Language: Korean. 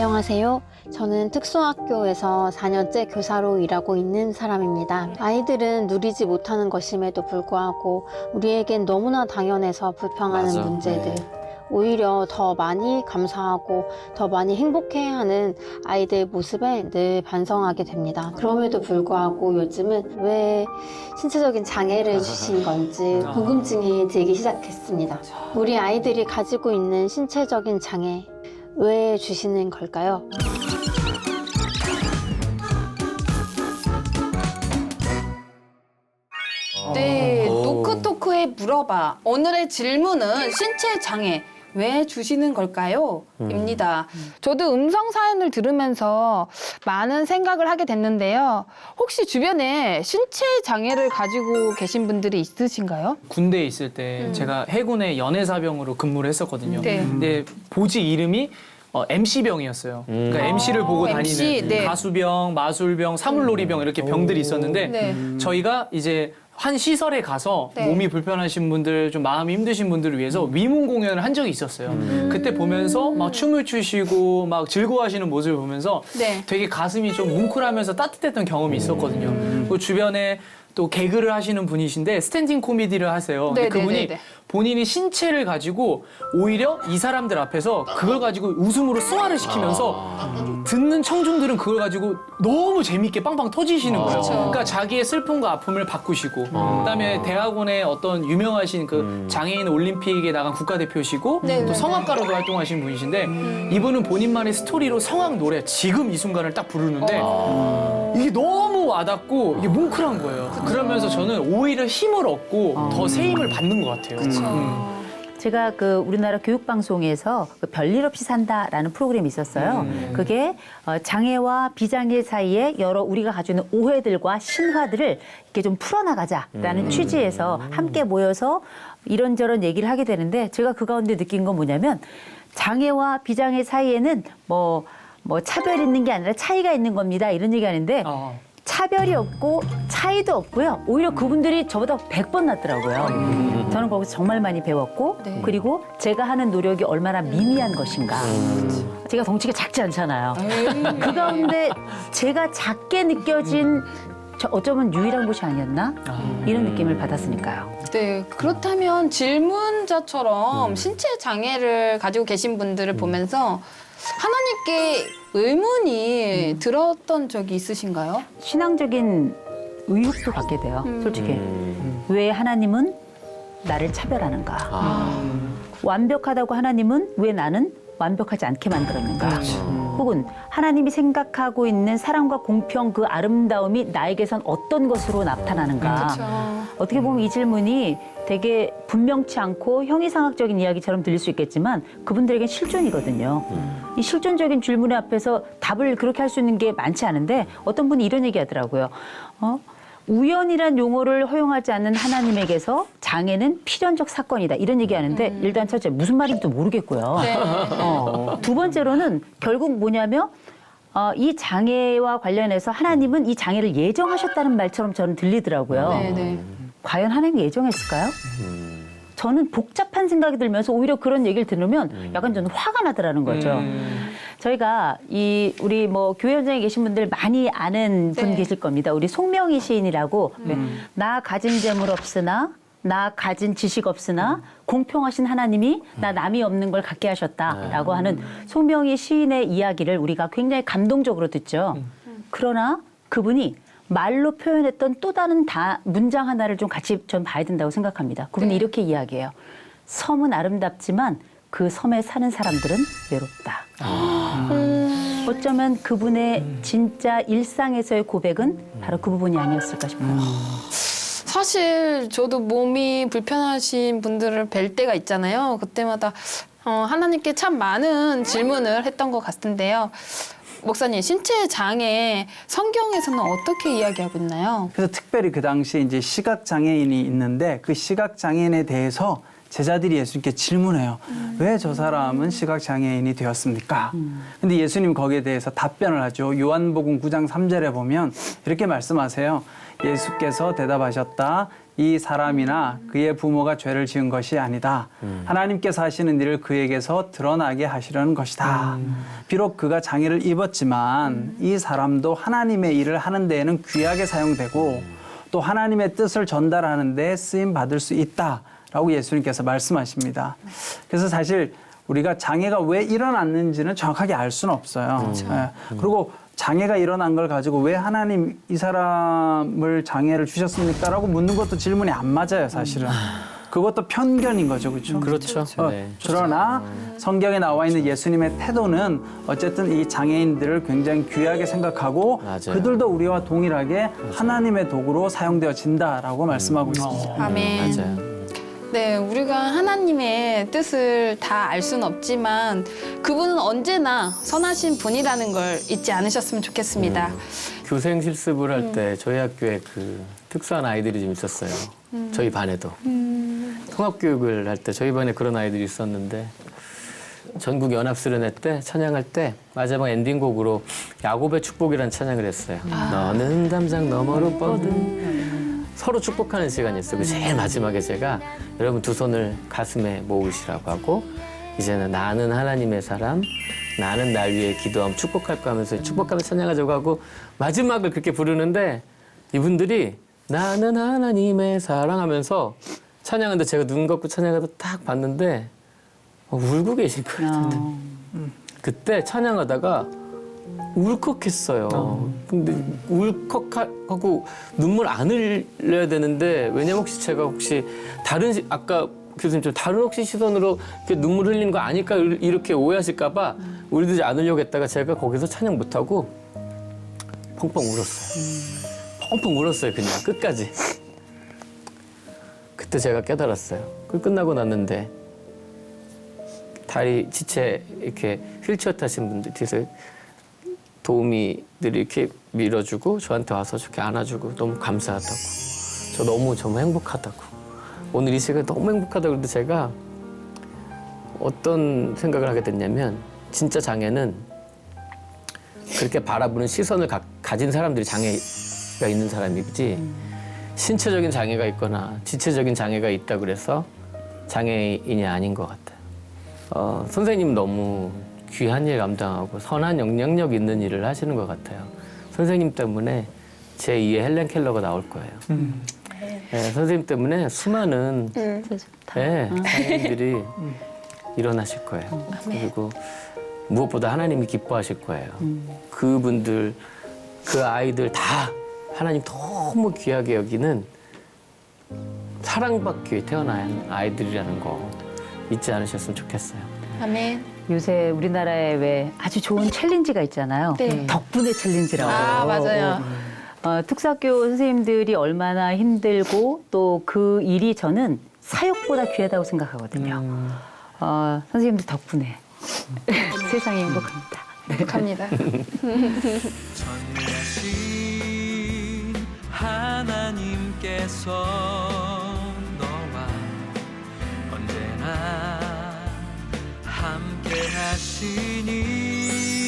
안녕하세요. 저는 특수학교에서 4년째 교사로 일하고 있는 사람입니다. 아이들은 누리지 못하는 것임에도 불구하고 우리에겐 너무나 당연해서 불평하는 맞아. 문제들. 네. 오히려 더 많이 감사하고 더 많이 행복해하는 아이들 모습에 늘 반성하게 됩니다. 그럼에도 불구하고 요즘은 왜 신체적인 장애를 주신 건지 궁금증이 들기 시작했습니다. 우리 아이들이 가지고 있는 신체적인 장애 왜 주시는 걸까요? 네, 노크토크에 물어봐. 오늘의 질문은 신체 장애 왜 주시는 걸까요? 입니다. 저도 음성 사연을 들으면서 많은 생각을 하게 됐는데요. 혹시 주변에 신체 장애를 가지고 계신 분들이 있으신가요? 군대에 있을 때 제가 해군의 연애사병으로 근무를 했었거든요. 네. 근데 보지 이름이 MC병이었어요. 그러니까 MC를 보고 MC, 다니는 네. 가수병, 마술병, 사물놀이병 이렇게 병들이 있었는데 네. 저희가 이제 한 시설에 가서 네. 몸이 불편하신 분들, 좀 마음이 힘드신 분들을 위해서 위문 공연을 한 적이 있었어요. 그때 보면서 막 춤을 추시고 막 즐거워하시는 모습을 보면서 네. 되게 가슴이 좀 뭉클하면서 따뜻했던 경험이 있었거든요. 그리고 주변에 또 개그를 하시는 분이신데 스탠딩 코미디를 하세요. 근데 네, 그분이 네, 네, 네. 본인이 신체를 가지고 오히려 이 사람들 앞에서 그걸 가지고 웃음으로 승화를 시키면서 듣는 청중들은 그걸 가지고 너무 재밌게 빵빵 터지시는 거예요. 그러니까 자기의 슬픔과 아픔을 바꾸시고 그다음에 대학원의 어떤 유명하신 그 장애인 올림픽에 나간 국가대표시고 네, 또 네, 성악가로도 활동하시는 분이신데 이분은 본인만의 스토리로 성악 노래 지금 이 순간을 딱 부르는데 이게 너무 와닿고 이게 뭉클한 거예요. 그러면서 저는 오히려 힘을 얻고 더 새 힘을 받는 것 같아요. 제가 그 우리나라 교육방송에서 그 별일 없이 산다라는 프로그램이 있었어요. 그게 장애와 비장애 사이에 여러 우리가 가지고 있는 오해들과 신화들을 이렇게 좀 풀어나가자라는 취지에서 함께 모여서 이런저런 얘기를 하게 되는데 제가 그 가운데 느낀 건 뭐냐면 장애와 비장애 사이에는 뭐 차별이 있는 게 아니라 차이가 있는 겁니다. 이런 얘기 하는데 차별이 없고 차이도 없고요. 오히려 그분들이 저보다 100번 낫더라고요. 저는 거기서 정말 많이 배웠고 네. 그리고 제가 하는 노력이 얼마나 미미한 것인가. 제가 덩치가 작지 않잖아요. 그 가운데 제가 작게 느껴진 저 어쩌면 유일한 곳이 아니었나? 이런 느낌을 받았으니까요. 네, 그렇다면 질문자처럼 신체 장애를 가지고 계신 분들을 보면서 하나님께 의문이 들었던 적이 있으신가요? 신앙적인 의혹도 갖게 돼요. 솔직히. 왜 하나님은 나를 차별하는가? 완벽하다고 하나님은 왜 나는 완벽하지 않게 만들었는가? 혹은 하나님이 생각하고 있는 사랑과 공평 그 아름다움이 나에게선 어떤 것으로 나타나는가? 어떻게 보면 이 질문이 되게 분명치 않고 형이상학적인 이야기처럼 들릴 수 있겠지만 그분들에겐 실존이거든요. 이 실존적인 질문 앞에서 답을 그렇게 할 수 있는 게 많지 않은데 어떤 분이 이런 얘기 하더라고요. 우연이란 용어를 허용하지 않는 하나님에게서 장애는 필연적 사건이다. 이런 얘기하는데 일단 첫째 무슨 말인지도 모르겠고요. 네. 두 번째로는 결국 뭐냐면 이 장애와 관련해서 하나님은 이 장애를 예정하셨다는 말처럼 저는 들리더라고요. 네, 네. 과연 하나님이 예정했을까요? 저는 복잡한 생각이 들면서 오히려 그런 얘기를 들으면 약간 저는 화가 나더라는 거죠. 저희가 우리 뭐 교회 현장에 계신 분들 많이 아는 분 네. 계실 겁니다. 우리 송명희 시인이라고 나 가진 재물 없으나 나 가진 지식 없으나 공평하신 하나님이 나 남이 없는 걸 갖게 하셨다라고 하는 송명희 시인의 이야기를 우리가 굉장히 감동적으로 듣죠. 그러나 그분이 말로 표현했던 또 다른 문장 하나를 좀 같이 전 봐야 된다고 생각합니다. 그분이 네. 이렇게 이야기해요. 섬은 아름답지만 그 섬에 사는 사람들은 외롭다. 어쩌면 그분의 진짜 일상에서의 고백은 바로 그 부분이 아니었을까 싶어요. 사실 저도 몸이 불편하신 분들을 뵐 때가 있잖아요. 그때마다 하나님께 참 많은 질문을 했던 것 같은데요. 목사님, 신체 장애 성경에서는 어떻게 이야기하고 있나요? 그래서 특별히 그 당시에 이제 시각 장애인이 있는데 그 시각 장애인에 대해서 제자들이 예수님께 질문해요. 왜 저 사람은 시각 장애인이 되었습니까? 근데 예수님 거기에 대해서 답변을 하죠. 요한복음 9장 3절에 보면 이렇게 말씀하세요. 예수께서 대답하셨다. 이 사람이나 그의 부모가 죄를 지은 것이 아니다. 하나님께서 하시는 일을 그에게서 드러나게 하시려는 것이다. 비록 그가 장애를 입었지만 이 사람도 하나님의 일을 하는 데에는 귀하게 사용되고 또 하나님의 뜻을 전달하는 데 쓰임 받을 수 있다라고 예수님께서 말씀하십니다. 그래서 사실 우리가 장애가 왜 일어났는지는 정확하게 알 수는 없어요. 예. 그리고 장애가 일어난 걸 가지고 왜 하나님 이 사람을 장애를 주셨습니까? 라고 묻는 것도 질문이 안 맞아요, 사실은. 그것도 편견인 거죠, 그렇죠? 그렇죠. 네. 그러나 성경에 나와 있는 예수님의 태도는 어쨌든 이 장애인들을 굉장히 귀하게 생각하고 맞아요. 그들도 우리와 동일하게 하나님의 도구로 사용되어진다라고 말씀하고 있습니다. 아멘. 맞아요. 네, 우리가 하나님의 뜻을 다 알 수는 없지만 그분은 언제나 선하신 분이라는 걸 잊지 않으셨으면 좋겠습니다. 교생 실습을 할 때 저희 학교에 그 특수한 아이들이 좀 있었어요. 저희 반에도. 통합교육을 할 때 저희 반에 그런 아이들이 있었는데 전국 연합수련회 때 찬양할 때 마지막 엔딩곡으로 야곱의 축복이라는 찬양을 했어요. 너는 담장 너머로 뻗은 서로 축복하는 시간이었어요. 그 제일 마지막에 제가 여러분 두 손을 가슴에 모으시라고 하고 이제는 나는 하나님의 사람, 나는 날 위해 기도하면 축복할 거 하면서 축복하며 찬양하자고 하고 마지막을 그렇게 부르는데 이분들이 나는 하나님의 사랑하면서 찬양하는데 제가 눈 감고 찬양하다 딱 봤는데 울고 계신 거예요. 그때 찬양하다가 울컥했어요. 근데 울컥하고 눈물 안 흘려야 되는데 왜냐면 혹시 다른 아까 교수님처럼 다른 혹시 시선으로 이렇게 눈물 흘리는 거 아닐까 이렇게 오해하실까 봐 울지 않으려고 했다가 제가 거기서 찬양 못하고 펑펑 울었어요. 펑펑 울었어요. 그냥 끝까지. 그때 제가 깨달았어요. 그 끝나고 났는데 다리 지체 이렇게 휠체어 타신 분들 뒤에서 도우미들이 이렇게 밀어주고 저한테 와서 저렇게 안아주고 너무 감사하다고. 저 너무 정말 행복하다고. 오늘 이 시간이 너무 행복하다고 그랬는데 제가 어떤 생각을 하게 됐냐면 진짜 장애는 그렇게 바라보는 시선을 가진 사람들이 장애가 있는 사람이지 신체적인 장애가 있거나 지체적인 장애가 있다 그래서 장애인이 아닌 것 같아요. 선생님 너무 귀한 일 감당하고 선한 영향력 있는 일을 하시는 것 같아요. 선생님 때문에 제2의 헬렌 켈러가 나올 거예요. 네, 선생님 때문에 수많은 장애인들이 일어나실 거예요. 그리고 무엇보다 하나님이 기뻐하실 거예요. 그분들, 그 아이들 다 하나님 너무 귀하게 여기는 사랑받기 위해 태어난 아이들이라는 거 잊지 않으셨으면 좋겠어요. 아멘. 요새 우리나라에 왜 아주 좋은 챌린지가 있잖아요. 네. 덕분에 챌린지라고. 아, 맞아요. 특수학교 선생님들이 얼마나 힘들고 또 그 일이 저는 사역보다 귀하다고 생각하거든요. 선생님들 덕분에 세상이 행복합니다. 행복합니다. 전능하신 하나님께서 너와 언제나 함께 하시니